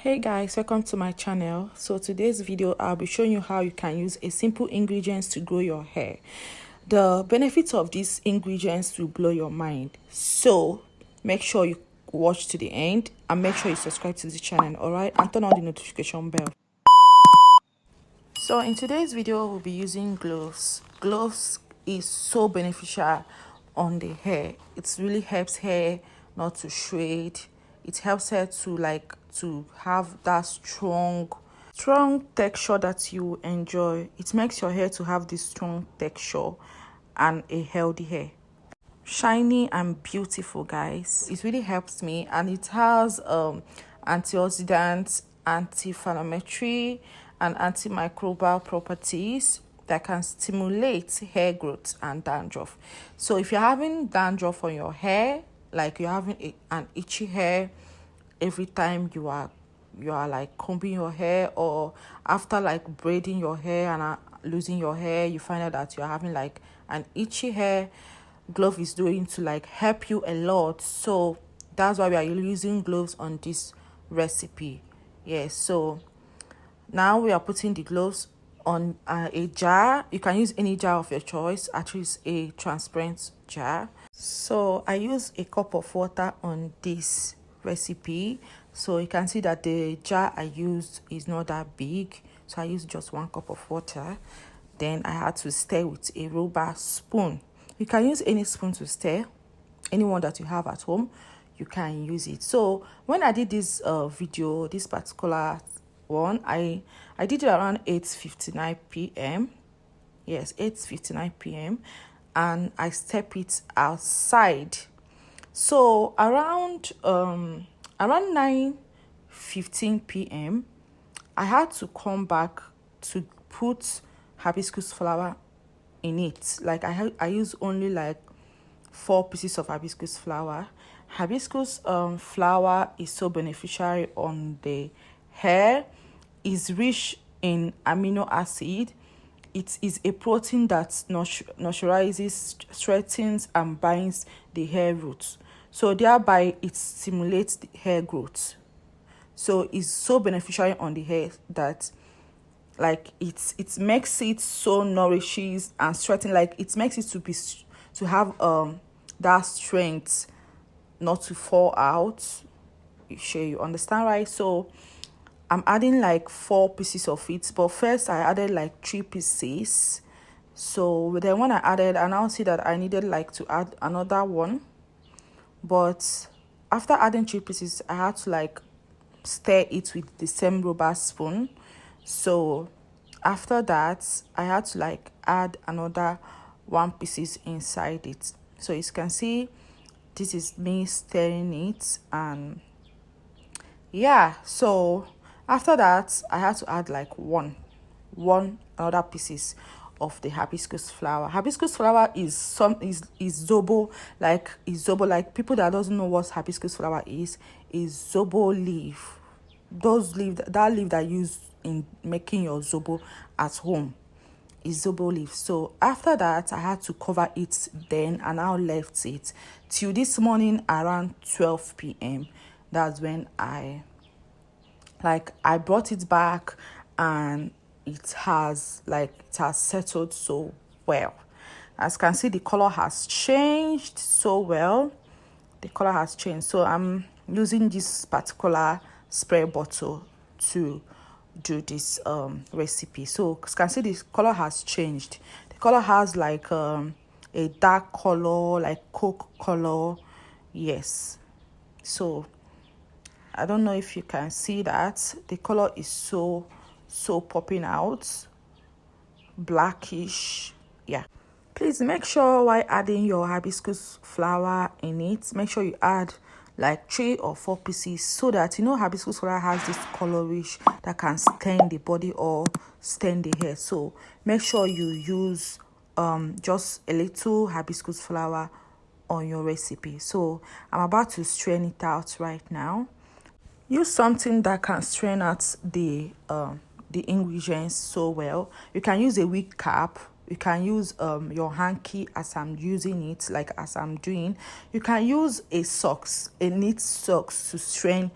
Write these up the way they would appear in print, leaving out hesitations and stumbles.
Hey guys, welcome to my channel. So today's video I'll be showing you how you can use a simple ingredients to grow your hair. The benefits of these ingredients will blow your mind, so make sure you watch to the end and make sure you subscribe to the channel, all right, and turn on the notification bell. So in today's video we'll be using gloves is so beneficial on the hair. It really helps hair not to shred. It helps hair to have that strong texture that you enjoy. It makes your hair to have this strong texture and a healthy hair, shiny and beautiful, guys. It really helps me, and it has antioxidants, anti-inflammatory and antimicrobial properties that can stimulate hair growth and dandruff. So if you're having dandruff on your hair, like you're having an itchy hair every time you are like combing your hair, or after like braiding your hair and losing your hair, you find out that you're having like an itchy hair, glove is doing to like help you a lot. So that's why we are using gloves on this recipe. Yes, so now we are putting the gloves on a jar. You can use any jar of your choice, at least a transparent jar. So I use a cup of water on this recipe, so you can see that the jar I used is not that big, so I used just 1 cup of water. Then I had to stir with a rubber spoon. You can use any spoon to stir, anyone that you have at home, you can use it. So when I did this video, this particular one, I did it around 8:59 p.m. Yes, 8:59 p.m. and I step it outside. So around 9:15 p.m. I had to come back to put hibiscus flower in it. Like I use only like 4 pieces of hibiscus flower. Hibiscus flower is so beneficial on the hair. Is rich in amino acid. It is a protein that nurturizes, strengthens and binds the hair roots, so thereby it stimulates the hair growth. So it's so beneficial on the hair that like it makes it so nourishes and strengthens, like it makes it to have that strength, not to fall out. You understand, right? So I'm adding like 4 pieces of it, but first I added like 3 pieces. So then when I added, I now see that I needed like to add another one, but after adding 3 pieces I had to like stir it with the same rubber spoon. So after that I had to like add another 1 pieces inside it. So you can see this is me stirring it, and yeah, so after that I had to add like one another pieces of the hibiscus flower. Hibiscus flower is zobo, like people that doesn't know what hibiscus flower is zobo leaf. That leaf that used in making your zobo at home is zobo leaf. So after that I had to cover it then, and I left it till this morning around 12 p.m. That's when I brought it back, and it has settled so well. As you can see, the color has changed so well. The color has changed. So I'm using this particular spray bottle to do this recipe. So as you can see, the color has changed. The color has like a dark color, like coke color. Yes. So I don't know if you can see that the color is so popping out, blackish. Yeah, please make sure while adding your hibiscus flower in it, make sure you add like 3 or 4 pieces, so that hibiscus flower has this colorish that can stain the body or stain the hair. So make sure you use just a little hibiscus flower on your recipe. So I'm about to strain it out right now. Use something that can strain out the ingredients so well. You can use a wig cap. You can use your hanky as I'm using it, like as I'm doing. You can use a knit socks to strain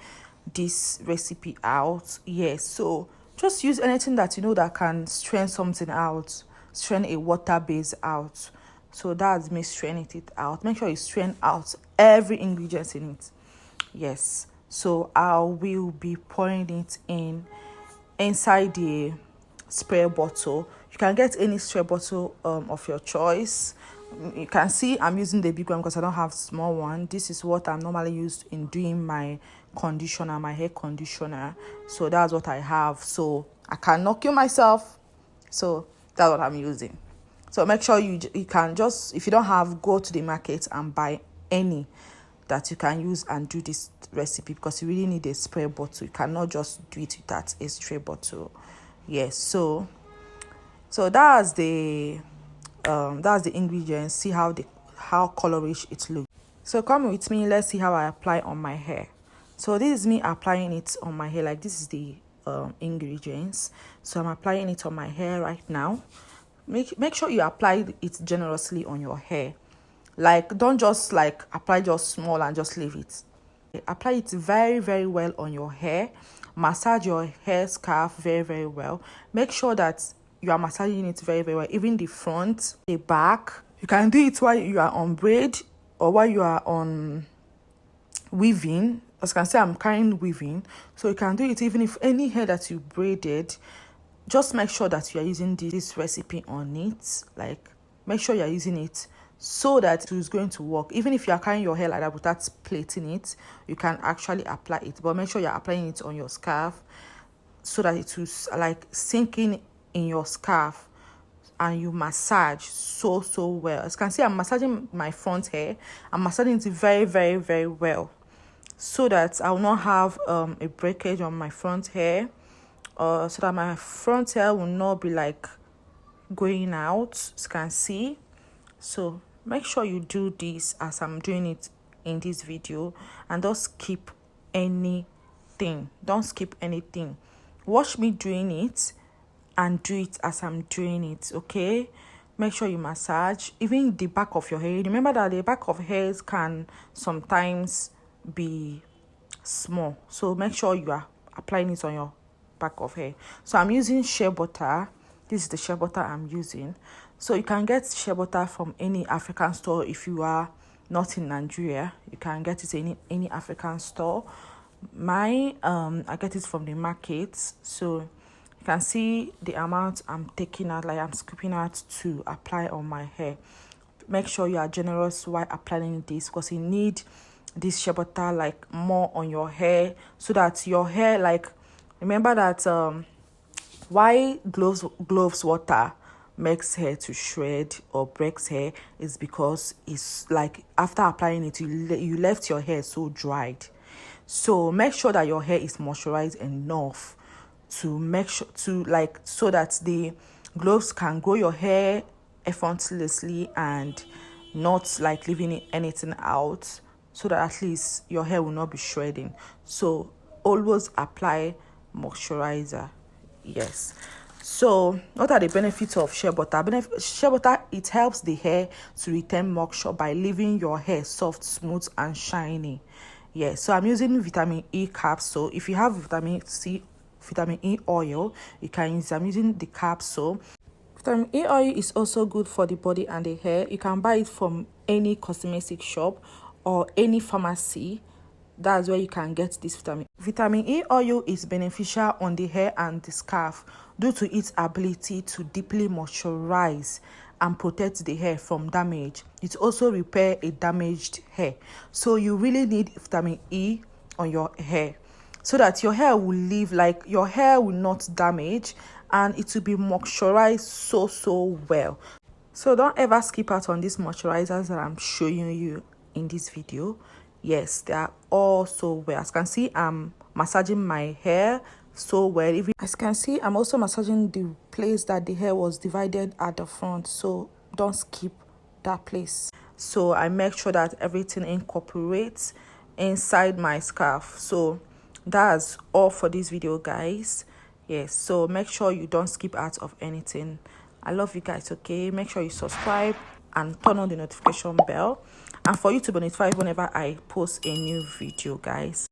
this recipe out. Yes, so just use anything that you know that can strain something out, strain a water base out. So that's me straining it out. Make sure you strain out every ingredient in it. Yes, so I will be pouring it inside the spray bottle. You can get any spray bottle of your choice. You can see I'm using the big one because I don't have small one. This is what I'm normally used in doing my conditioner, my hair conditioner. So that's what I have, so I cannot kill myself, so that's what I'm using. So make sure you can just, if you don't have, go to the market and buy any that you can use and do this recipe, because you really need a spray bottle. You cannot just do it without a spray bottle. Yes, so that's the ingredients. See how colorish it looks. So come with me, let's see how I apply on my hair. So this is me applying it on my hair. Like, this is the ingredients. So I'm applying it on my hair right now. Make sure you apply it generously on your hair. Like, don't just like apply just small and just leave it. Apply it very, very well on your hair. Massage your hair scarf very, very well. Make sure that you are massaging it very, very well, even the front, the back. You can do it while you are on braid or while you are on weaving. As you can see, I'm carrying weaving, so you can do it even if any hair that you braided. Just make sure that you are using this recipe on it. Like, make sure you are using it so that it is going to work. Even if you are carrying your hair like that without plaiting it, you can actually apply it, but make sure you're applying it on your scarf so that it will like sink in your scarf, and you massage so well. As you can see, I'm massaging my front hair. I'm massaging it very, very, very well, so that I will not have a breakage on my front hair, so that my front hair will not be like going out, as you can see. So make sure you do this as I'm doing it in this video, and don't skip anything. Don't skip anything. Watch me doing it and do it as I'm doing it, okay? Make sure you massage even the back of your hair. Remember that the back of hairs can sometimes be small, so make sure you are applying it on your back of hair. So I'm using shea butter. This is the shea butter I'm using. So you can get shea butter from any African store. If you are not in Nigeria, you can get it in any African store. I get it from the market. So you can see the amount I'm taking out, like I'm scooping out to apply on my hair. Make sure you are generous while applying this, because you need this shea butter like more on your hair, so that your hair, like, remember that why Cloves water makes hair to shred or breaks hair is because it's like after applying it, you left your hair so dried. So make sure that your hair is moisturized enough to make sure to like, so that the Cloves can grow your hair effortlessly and not like leaving anything out, so that at least your hair will not be shredding. So always apply moisturizer. Yes. So what are the benefits of shea butter? Shea butter, it helps the hair to retain moisture by leaving your hair soft, smooth and shiny. Yes, so I'm using vitamin E capsule. If you have vitamin E oil, you can use. I'm using the capsule. Vitamin E oil is also good for the body and the hair. You can buy it from any cosmetic shop or any pharmacy. That's where you can get this vitamin. Vitamin E oil is beneficial on the hair and the scalp due to its ability to deeply moisturize and protect the hair from damage. It also repairs a damaged hair. So you really need vitamin E on your hair, so that your hair will live, like your hair will not damage, and it will be moisturized so well. So don't ever skip out on these moisturizers that I'm showing you in this video. Yes, they are all so well. As you can see, I'm massaging my hair so well. Even as you can see, I'm also massaging the place that the hair was divided at the front, so don't skip that place. So I make sure that everything incorporates inside my scarf. So that's all for this video, guys. Yes, so make sure you don't skip out of anything. I love you guys, okay? Make sure you subscribe and turn on the notification bell, and for you to be notified whenever I post a new video, guys.